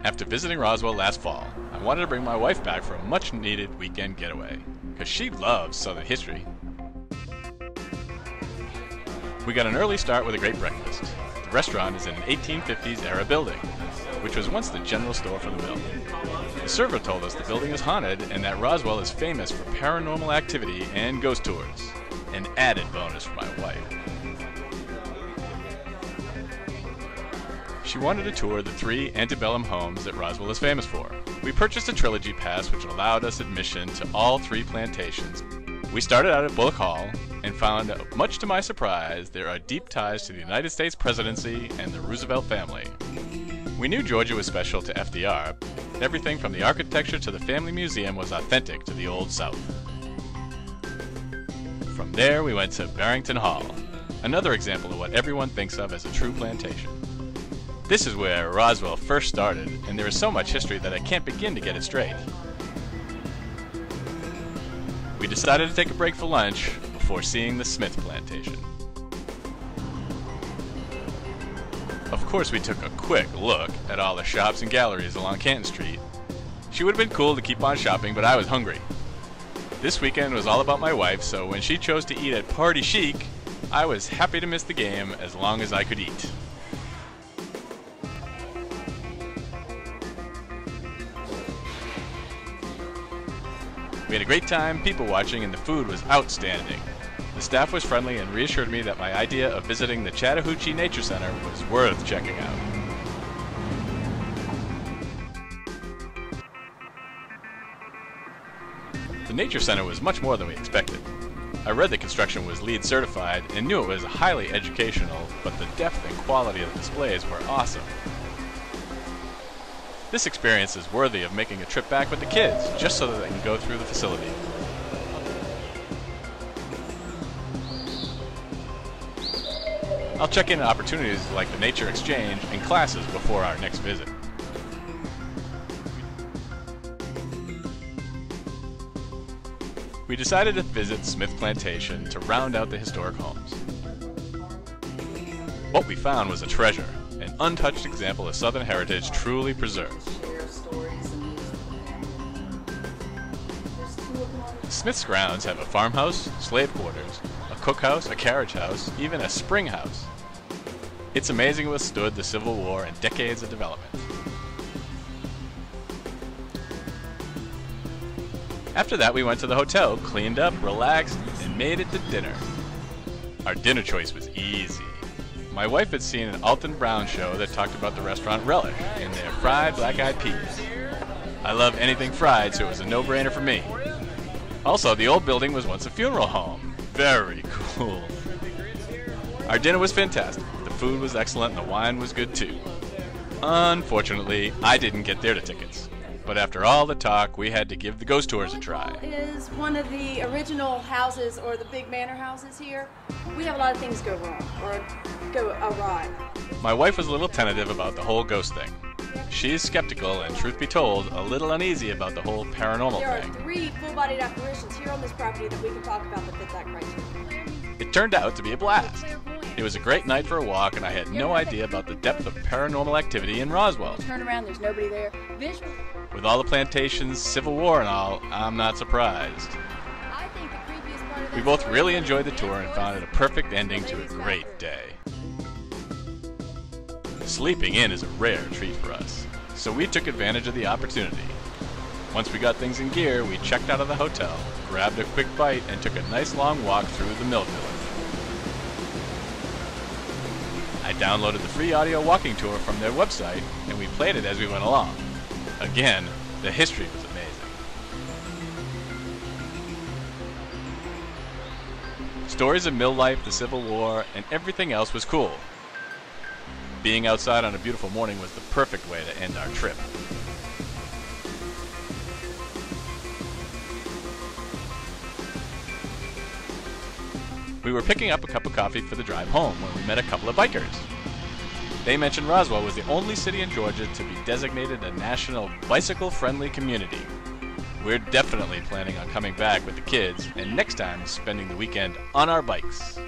After visiting Roswell last fall, I wanted to bring my wife back for a much-needed weekend getaway, because she loves Southern history. We got an early start with a great breakfast. The restaurant is in an 1850s era building, which was once the general store for the mill. The server told us the building is haunted and that Roswell is famous for paranormal activity and ghost tours. An added bonus for my wife. She wanted to tour the 3 antebellum homes that Roswell is famous for. We purchased a trilogy pass which allowed us admission to all 3 plantations. We started out at Bullock Hall and found, much to my surprise, there are deep ties to the United States presidency and the Roosevelt family. We knew Georgia was special to FDR. Everything from the architecture to the family museum was authentic to the Old South. From there we went to Barrington Hall, another example of what everyone thinks of as a true plantation. This is where Roswell first started, and there is so much history that I can't begin to get it straight. We decided to take a break for lunch before seeing the Smith plantation. Of course we took a quick look at all the shops and galleries along Canton Street. She would have been cool to keep on shopping, but I was hungry. This weekend was all about my wife, so when she chose to eat at Party Chic, I was happy to miss the game as long as I could eat. We had a great time people watching and the food was outstanding. The staff was friendly and reassured me that my idea of visiting the Chattahoochee Nature Center was worth checking out. The Nature Center was much more than we expected. I read the construction was LEED certified and knew it was highly educational, but the depth and quality of the displays were awesome. This experience is worthy of making a trip back with the kids, just so that they can go through the facility. I'll check in on opportunities like the Nature Exchange and classes before our next visit. We decided to visit Smith Plantation to round out the historic homes. What we found was a treasure, an untouched example of Southern heritage truly preserved. Smith's grounds have a farmhouse, slave quarters, a cookhouse, a carriage house, even a spring house. It's amazing it withstood the Civil War and decades of development. After that we went to the hotel, cleaned up, relaxed, and made it to dinner. Our dinner choice was easy. My wife had seen an Alton Brown show that talked about the restaurant Relish and their fried black-eyed peas. I love anything fried, so it was a no-brainer for me. Also, the old building was once a funeral home. Very cool. Our dinner was fantastic. The food was excellent and the wine was good too. Unfortunately, I didn't get there to tickets. But after all the talk, we had to give the ghost tours a try. Is one of the original houses or the big manor houses here. We have a lot of things go wrong or go awry. My wife was a little tentative about the whole ghost thing. She's skeptical and, truth be told, a little uneasy about the whole paranormal thing. There are 3 full-bodied apparitions here on this property that we can talk about that fit that criteria. It turned out to be a blast. It was a great night for a walk, and I had no idea about the depth of paranormal activity in Roswell. Turn around, there's nobody there. With all the plantations, Civil War and all, I'm not surprised. We both really enjoyed the tour and found it a perfect ending to a great day. Sleeping in is a rare treat for us, so we took advantage of the opportunity. Once we got things in gear, we checked out of the hotel, grabbed a quick bite, and took a nice long walk through the mill village. I downloaded the free audio walking tour from their website, and we played it as we went along. Again, the history was amazing. Stories of mill life, the Civil War, and everything else was cool. Being outside on a beautiful morning was the perfect way to end our trip. We were picking up a cup of coffee for the drive home when we met a couple of bikers. They mentioned Roswell was the only city in Georgia to be designated a national bicycle-friendly community. We're definitely planning on coming back with the kids and next time spending the weekend on our bikes.